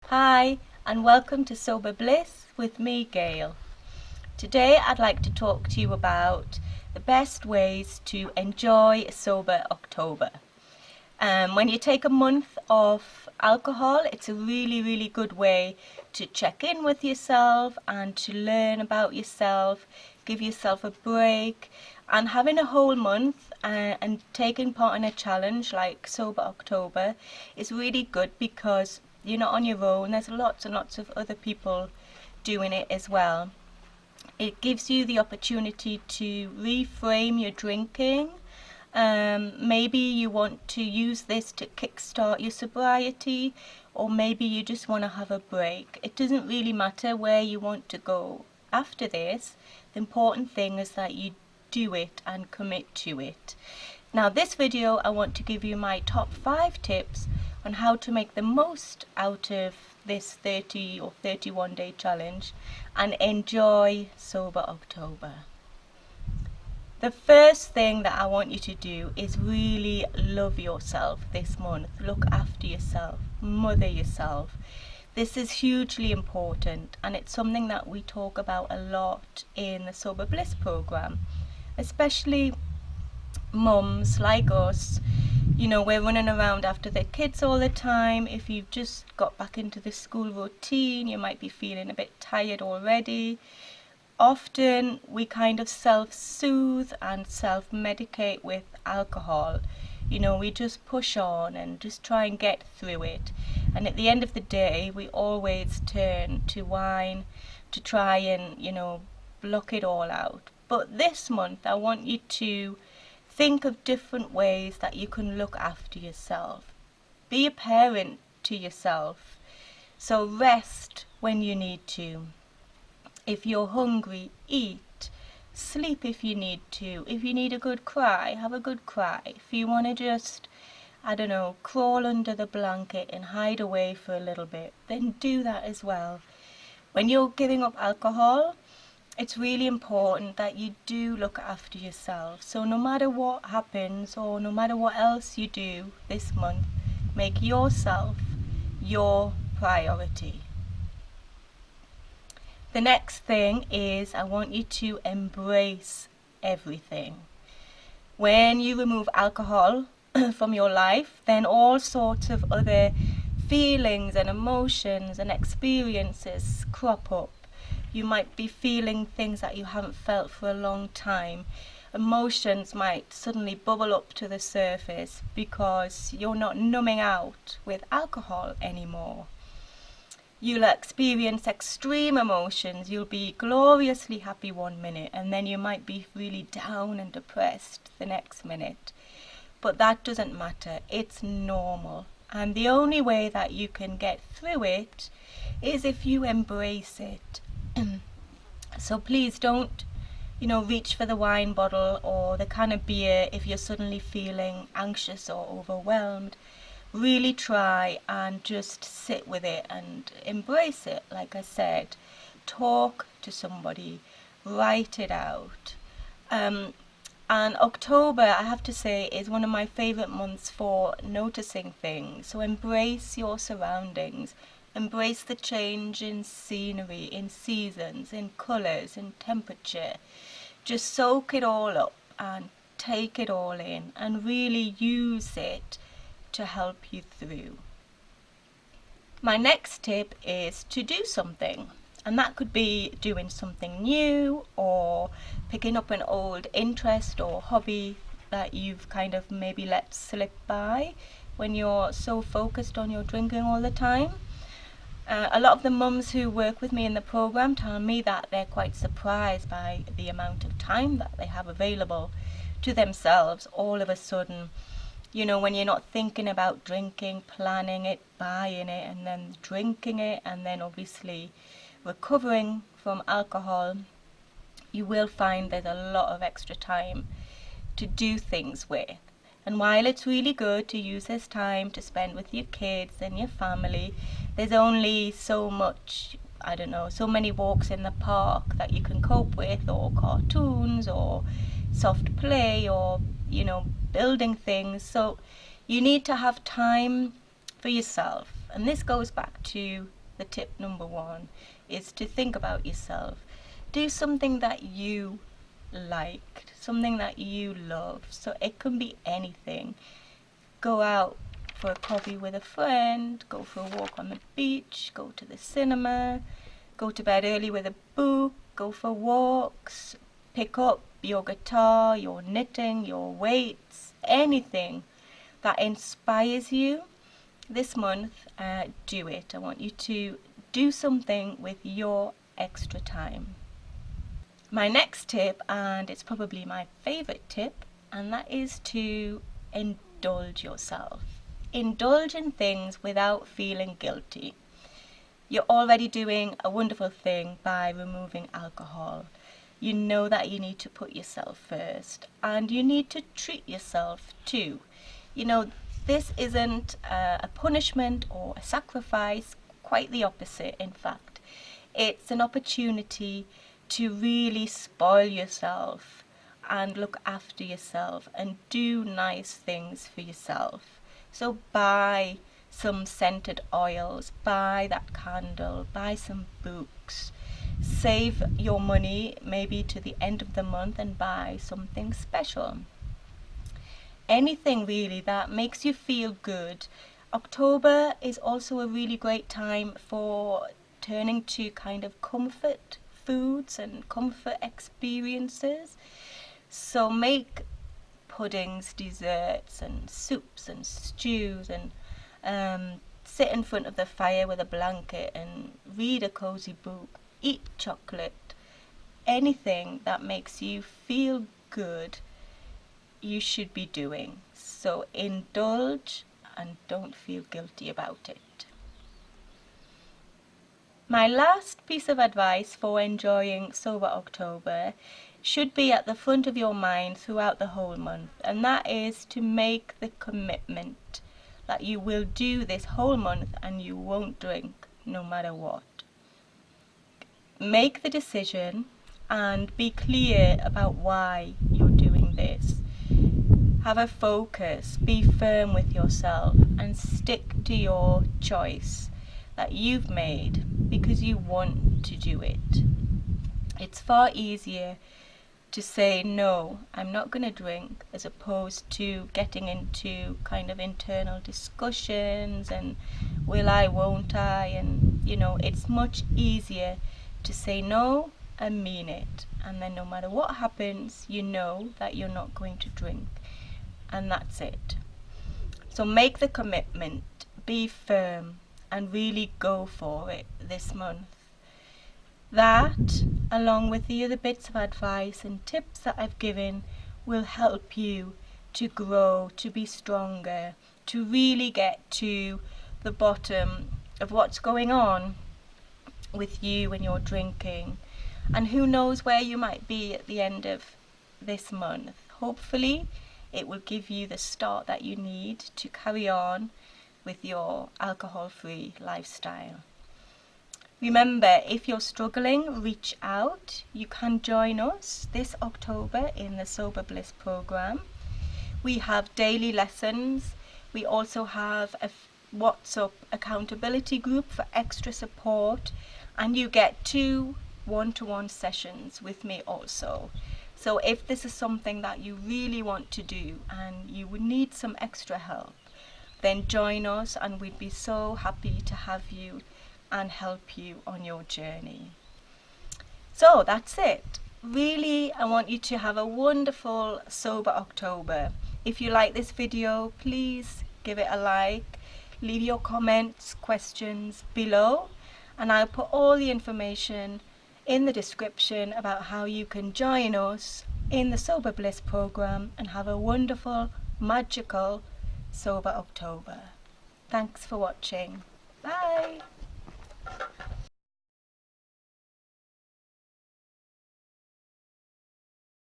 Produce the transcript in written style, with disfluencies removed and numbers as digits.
Hi, and welcome to Sober Bliss with me, Gail. Today I'd like to talk to you about the best ways to enjoy Sober October. When you take a month off alcohol, it's a really good way to check in with yourself and to learn about yourself, give yourself a break, and having a whole month and taking part in a challenge like Sober October is really good because you're not on your own. There's lots and lots of other people doing it as well. It gives you the opportunity to reframe your drinking. Maybe you want to use this to kickstart your sobriety, or maybe you just want to have a break. It doesn't really matter where you want to go after this. The important thing is that you do it and commit to it. Now, this video I want to give you my top 5 tips on how to make the most out of this 30 or 31 day challenge and enjoy Sober October. The first thing that I want you to do is really love yourself this month. Look after yourself, mother yourself. This is hugely important, and it's something that we talk about a lot in the Sober Bliss program, especially mums like us. You know, we're running around after the kids all the time. If you've just got back into the school routine, you might be feeling a bit tired already. Often we kind of self-soothe and self-medicate with alcohol. You know, we just push on and just try and get through it. And at the end of the day, we always turn to wine to try and, block it all out. But this month, I want you to think of different ways that you can look after yourself. Be a parent to yourself. So rest when you need to. If you're hungry, eat. Sleep if you need to. If you need a good cry, have a good cry. If you want to just, crawl under the blanket and hide away for a little bit, then do that as well. When you're giving up alcohol, it's really important that you do look after yourself. So no matter what happens or no matter what else you do this month, make yourself your priority. The next thing is I want you to embrace everything. When you remove alcohol from your life, then all sorts of other feelings and emotions and experiences crop up. You might be feeling things that you haven't felt for a long time. Emotions might suddenly bubble up to the surface because you're not numbing out with alcohol anymore. You'll experience extreme emotions. You'll be gloriously happy one minute, and then you might be really down and depressed the next minute. But that doesn't matter. It's normal. And the only way that you can get through it is if you embrace it. So please don't, reach for the wine bottle or the can of beer if you're suddenly feeling anxious or overwhelmed. Really try and just sit with it and embrace it. Like I said, talk to somebody, write it out. And October, I have to say, is one of my favorite months for noticing things. So embrace your surroundings. Embrace the change in scenery, in seasons, in colours, in temperature. Just soak it all up and take it all in and really use it to help you through. My next tip is to do something. And that could be doing something new or picking up an old interest or hobby that you've kind of maybe let slip by when you're so focused on your drinking all the time. A lot of the mums who work with me in the program tell me that they're quite surprised by the amount of time that they have available to themselves all of a sudden. When you're not thinking about drinking, planning it, buying it, and then drinking it, and then obviously recovering from alcohol, you will find there's a lot of extra time to do things with. And while it's really good to use this time to spend with your kids and your family, there's only so much, so many walks in the park that you can cope with, or cartoons, or soft play, or, building things. So you need to have time for yourself. And this goes back to the tip number one, is to think about yourself. Do something that you like, something that you love. So it can be anything. Go out for a coffee with a friend, go for a walk on the beach, go to the cinema, go to bed early with a book, go for walks, pick up your guitar, your knitting, your weights, anything that inspires you. This month, do it. I want you to do something with your extra time. My next tip, and it's probably my favourite tip, and that is to indulge yourself. Indulge in things without feeling guilty. You're already doing a wonderful thing by removing alcohol. You know that you need to put yourself first, and you need to treat yourself too. You know, this isn't a punishment or a sacrifice, quite the opposite, in fact. It's an opportunity to really spoil yourself and look after yourself and do nice things for yourself. So buy some scented oils, buy that candle, buy some books. Save your money maybe to the end of the month and buy something special. Anything really that makes you feel good. October is also a really great time for turning to kind of comfort foods and comfort experiences. So make puddings, desserts and soups and stews, and sit in front of the fire with a blanket and read a cozy book. Eat chocolate. Anything that makes you feel good, you should be doing. So indulge and don't feel guilty about it. My last piece of advice for enjoying Sober October should be at the front of your mind throughout the whole month, and that is to make the commitment that you will do this whole month and you won't drink no matter what. Make the decision and be clear about why you're doing this. Have a focus, be firm with yourself and stick to your choice that you've made because you want to do it. It's far easier to say no, I'm not going to drink, as opposed to getting into kind of internal discussions and will I, won't I, and it's much easier to say no and mean it, and then no matter what happens, you know that you're not going to drink, and that's it. So make the commitment, be firm, and really go for it this month. That, along with the other bits of advice and tips that I've given, will help you to grow, to be stronger, to really get to the bottom of what's going on with you when you're drinking. And who knows where you might be at the end of this month. Hopefully it will give you the start that you need to carry on with your alcohol-free lifestyle. Remember, if you're struggling, reach out. You can join us this October in the Sober Bliss program. We have daily lessons. We also have a WhatsApp accountability group for extra support, and you get 2 one-to-one sessions with me also. So if this is something that you really want to do and you would need some extra help, then join us and we'd be so happy to have you and help you on your journey. So that's it. Really, I want you to have a wonderful Sober October. If you like this video, please give it a like. Leave your comments, questions below, and I'll put all the information in the description about how you can join us in the Sober Bliss program and have a wonderful, magical Sober October. Thanks for watching. Bye.